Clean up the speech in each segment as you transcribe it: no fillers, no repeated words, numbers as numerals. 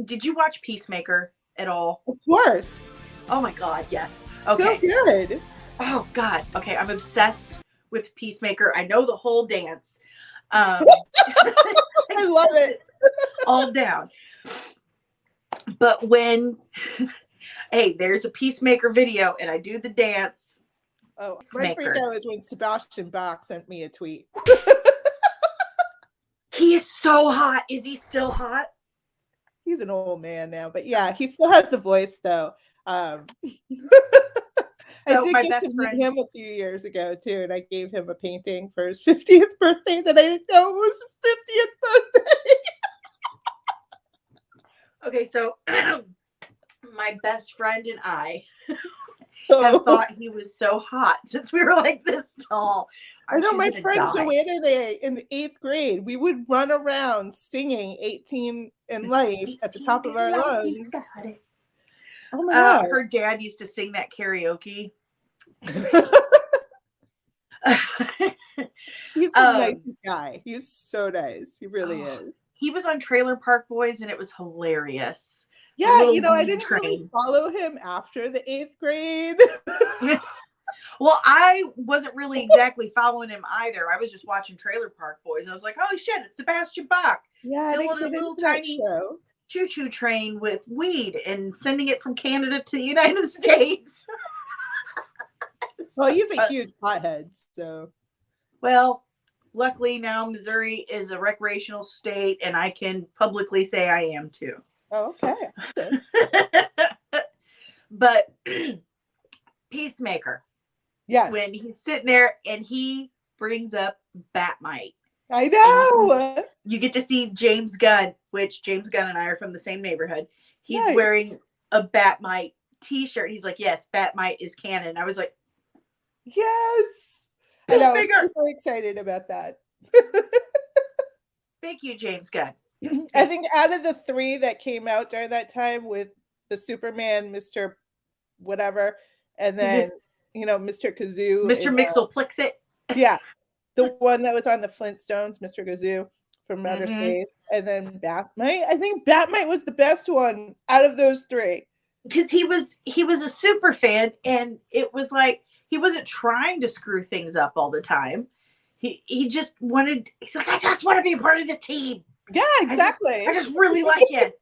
did you watch Peacemaker at all? Of course. Oh my God, yes. Okay. So good. Oh God. Okay, I'm obsessed with Peacemaker. I know the whole dance. I love it. All down. But when, hey, there's a Peacemaker video and I do the dance. Oh, my freak out is when Sebastian Bach sent me a tweet. He is so hot. Is he still hot? He's an old man now, but yeah, he still has the voice though. I did get to meet him a few years ago too, and I gave him a painting for his 50th birthday that I didn't know was his 50th birthday. Okay, so my best friend and I have thought he was so hot since we were like this tall. I know my friend Joanna in the 8th grade, we would run around singing 18 in Life at the top of our lungs. Oh my God. Her dad used to sing that karaoke. He's the nicest guy. He's so nice. He really is. He was on Trailer Park Boys and it was hilarious. Yeah, I didn't really follow him after the 8th grade. Well, I wasn't really exactly following him either. I was just watching Trailer Park Boys. And I was like, holy shit, it's Sebastian Bach. Yeah, I didn't get into that show. Choo-choo train with weed and sending it from Canada to the United States. Well, he's a huge pothead, so. Well, luckily now Missouri is a recreational state, and I can publicly say I am too. Oh, okay. But Peacemaker. Yes. When he's sitting there and he brings up Batmite. I know. You get to see James Gunn, which James Gunn and I are from the same neighborhood. He's wearing a Batmite t-shirt. He's like, yes, Batmite is canon. I was like, yes. I know. I'm super excited about that. Thank you, James Gunn. I think out of the 3 that came out during that time with the Superman, Mr. Whatever, and then, Mr. Kazoo. Mr. Mixel-Plixit. Yeah. The one that was on the Flintstones, Mr. Kazoo from Outer Space. And then Batmite. I think Batmite was the best one out of those 3. Because he was a super fan, and it was like he wasn't trying to screw things up all the time. He just wanted, he's like, I just want to be a part of the team. Yeah, exactly. I just really like it.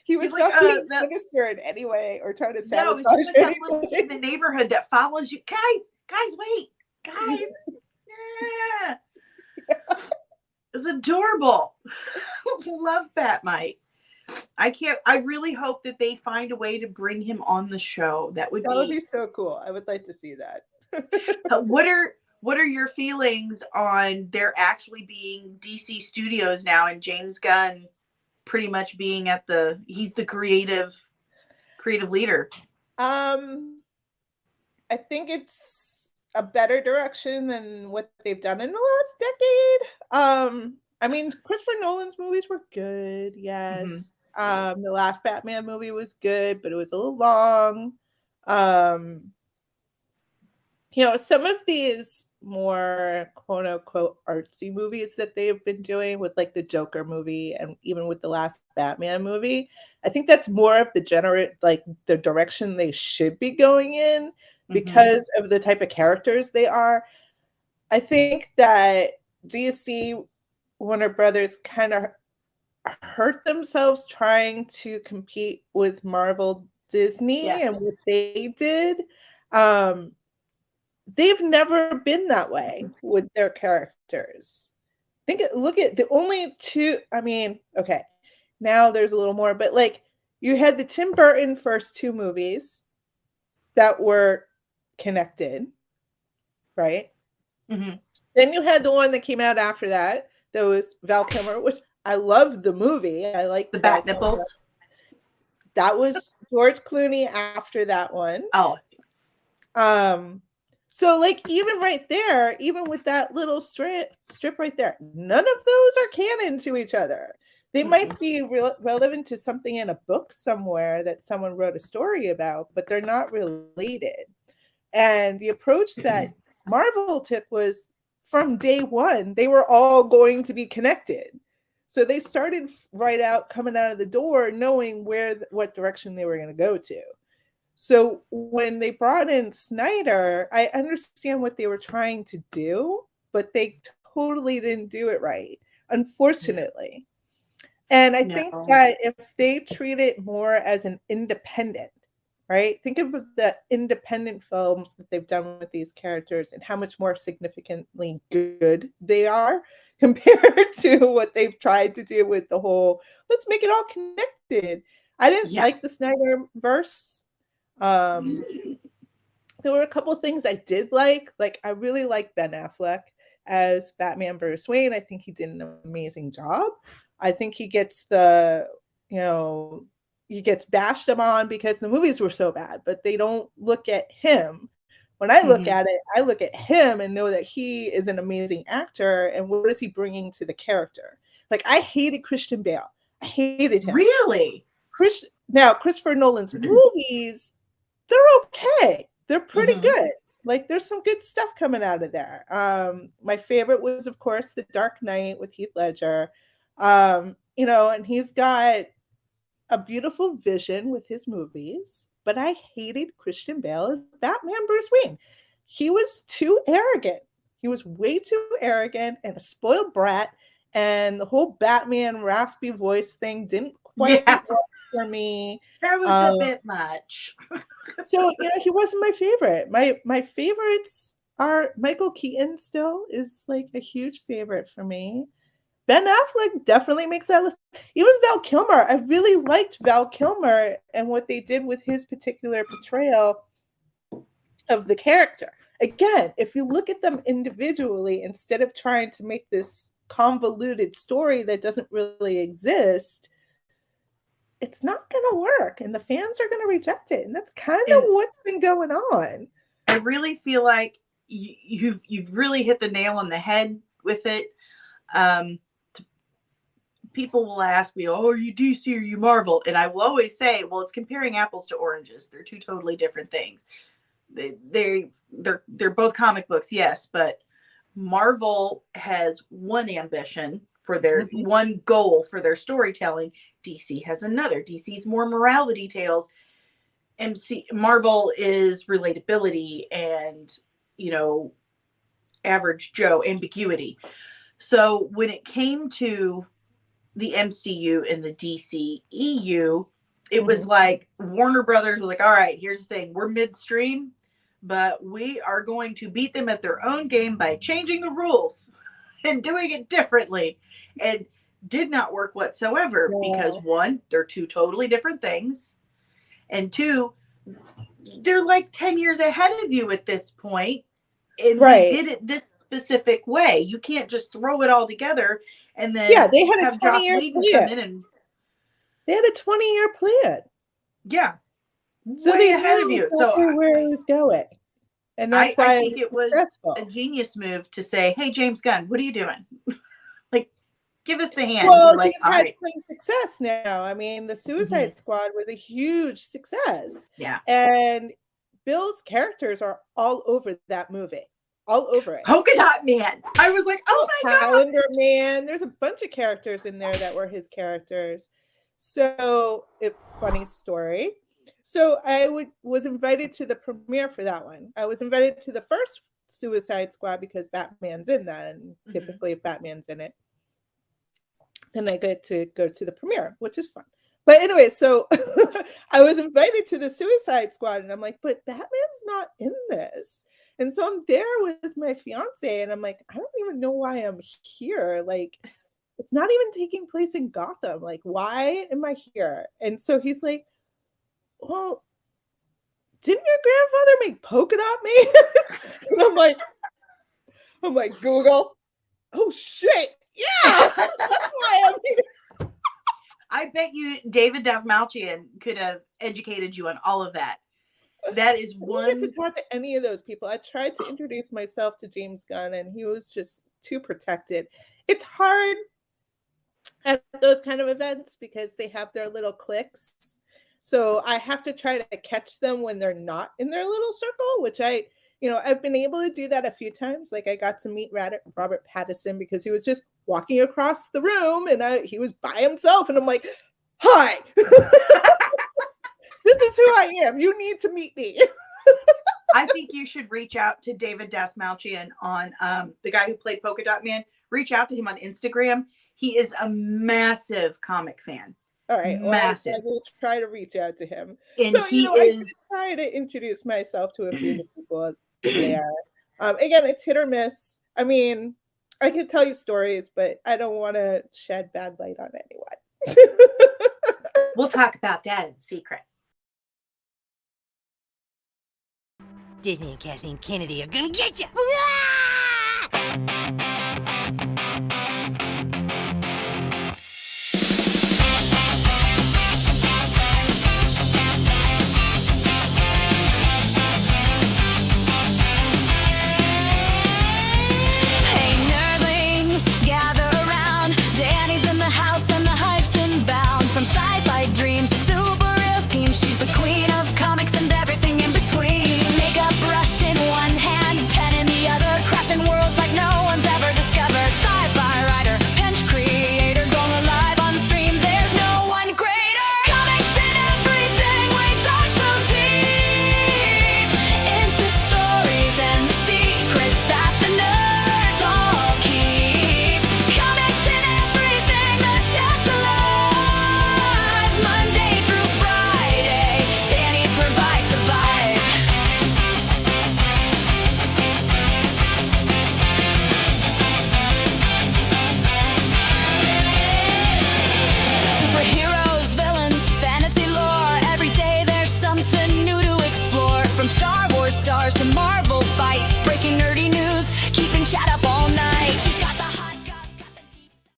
He was not being sinister in any way or trying to sabotage anything. That little kid in the neighborhood that follows you. Guys, wait. Guys. Yeah. It's adorable. Love Batmite. I really hope that they find a way to bring him on the show. That would be so cool. I would like to see that. What are your feelings on there actually being DC Studios now and James Gunn pretty much being he's the creative leader? I think it's a better direction than what they've done in the last decade. I mean, Christopher Nolan's movies were good, yes. Mm-hmm. The last Batman movie was good, but it was a little long. Some of these more quote unquote artsy movies that they've been doing with like the Joker movie and even with the last Batman movie, I think that's more of the direction they should be going in because of the type of characters they are. I think that DC, Warner Brothers kind of hurt themselves trying to compete with Marvel, Disney, and what they did. They've never been that way with their characters. Look at the only 2. I mean, okay, now there's a little more, but like you had the Tim Burton first 2 movies that were connected, right? Mm-hmm. Then you had the one that came out after that. That was Val Kilmer, which I loved the movie. I like the Bat Nipples. That was George Clooney after that one. Oh. So like even right there, even with that little strip right there, none of those are canon to each other. They might be relevant to something in a book somewhere that someone wrote a story about, but they're not related. And the approach that Marvel took was from day one, they were all going to be connected. So they started right out coming out of the door knowing what direction they were going to go to. So when they brought in Snyder, I understand what they were trying to do, but they totally didn't do it right, unfortunately. And I think No. that if they treat it more as an independent, right? Think of the independent films that they've done with these characters and how much more significantly good they are compared to what they've tried to do with the whole, let's make it all connected. I didn't Yeah. like the Snyder verse. There were a couple of things I did like. Like, I really like Ben Affleck as Batman Bruce Wayne. I think he did an amazing job. I think he gets you know, he gets bashed on because the movies were so bad, but they don't look at him. When I look Mhm. at it, I look at him and know that he is an amazing actor and what is he bringing to the character. Like, I hated Christian Bale. I hated him. Really? Now, Christopher Nolan's movies, they're okay. They're pretty Mhm. good. Like, there's some good stuff coming out of there. My favorite was, of course, The Dark Knight with Heath Ledger. And he's got a beautiful vision with his movies, but I hated Christian Bale as Batman Bruce Wayne. He was too arrogant. He was way too arrogant and a spoiled brat. And the whole Batman raspy voice thing didn't quite Yeah. work for me. That was a Um, bit much. so he wasn't my favorite. My favorites are Michael Keaton. Still is like a huge favorite for me. Ben Affleck definitely makes that list. Even Val Kilmer, I really liked Val Kilmer and what they did with his particular portrayal of the character. Again, if you look at them individually instead of trying to make this convoluted story that doesn't really exist, it's not going to work and the fans are going to reject it. And that's kind of And what's been going on. I really feel like you've really hit the nail on the head with it. Um, People will ask me, "Oh, are you DC or you Marvel?" And I will always say, "Well, it's comparing apples to oranges. They're two totally different things. They're both comic books, yes, but Marvel has one ambition for their Mm-hmm. one goal for their storytelling. DC has another. DC's more morality tales. Marvel is relatability and you know average Joe ambiguity. So when it came to the MCU and the DC EU, it was Mm-hmm. like Warner Brothers was like, all right, here's the thing, we're midstream, but we are going to beat them at their own game by changing the rules and doing it differently. And did not work whatsoever because No. one, they're two totally different things. And two, they're like 10 years ahead of you at this point, and they Right. did it this specific way. You can't just throw it all together and Yeah, then they had a have Joss 20-year Whedon come plan. in and They had a 20-year plan. yeah, So way they ahead of knew you. So exactly where it was going. And that's I why it think was it was a successful. genius move to say, "Hey, James Gunn, what are you doing? Like, give us the hand." And Well, he's like, he's "All had right, some success now. I mean, the mm-hmm. Suicide Squad was a huge success. Yeah." And Bill's characters are all over that movie. All over it. Polka Dot Man. I was like, "Oh my god!" Calendar Man. There's a bunch of characters in there that were his characters. So, funny story. So was invited to the premiere for that one. I was invited to the first Suicide Squad because Batman's in that, and Mm-hmm. typically if Batman's in it, then I get to go to the premiere, which is fun. But anyway, so I was invited to the Suicide Squad, and I'm like, but Batman's not in this. And so I'm there with my fiance, and I'm like, I don't even know why I'm here. Like, it's not even taking place in Gotham. Like, why am I here? And so he's like, well, didn't your grandfather make Polka Dot Man? And I'm like, Google. Oh shit. Yeah. That's why I'm here. I bet you David Dasmalchian could have educated you on all of that. That is I didn't get one. to talk to any of those people. I tried to introduce myself to James Gunn, and he was just too protected. It's hard at those kind of events because they have their little cliques. So I have to try to catch them when they're not in their little circle, which I've been able to do that a few times. Like I got to meet Robert Pattinson because he was just walking across the room, and he was by himself, and I'm like, hi. This is who I am. You need to meet me. I think you should reach out to David Dasmalchian on the guy who played Polka Dot Man. Reach out to him on Instagram. He is a massive comic fan. All right, massive. I will try to reach out to him. And so, I did try to introduce myself to a few of the people there. Again, it's hit or miss. I mean, I could tell you stories, but I don't want to shed bad light on anyone. We'll talk about that in secret. Disney and Kathleen Kennedy are gonna get you!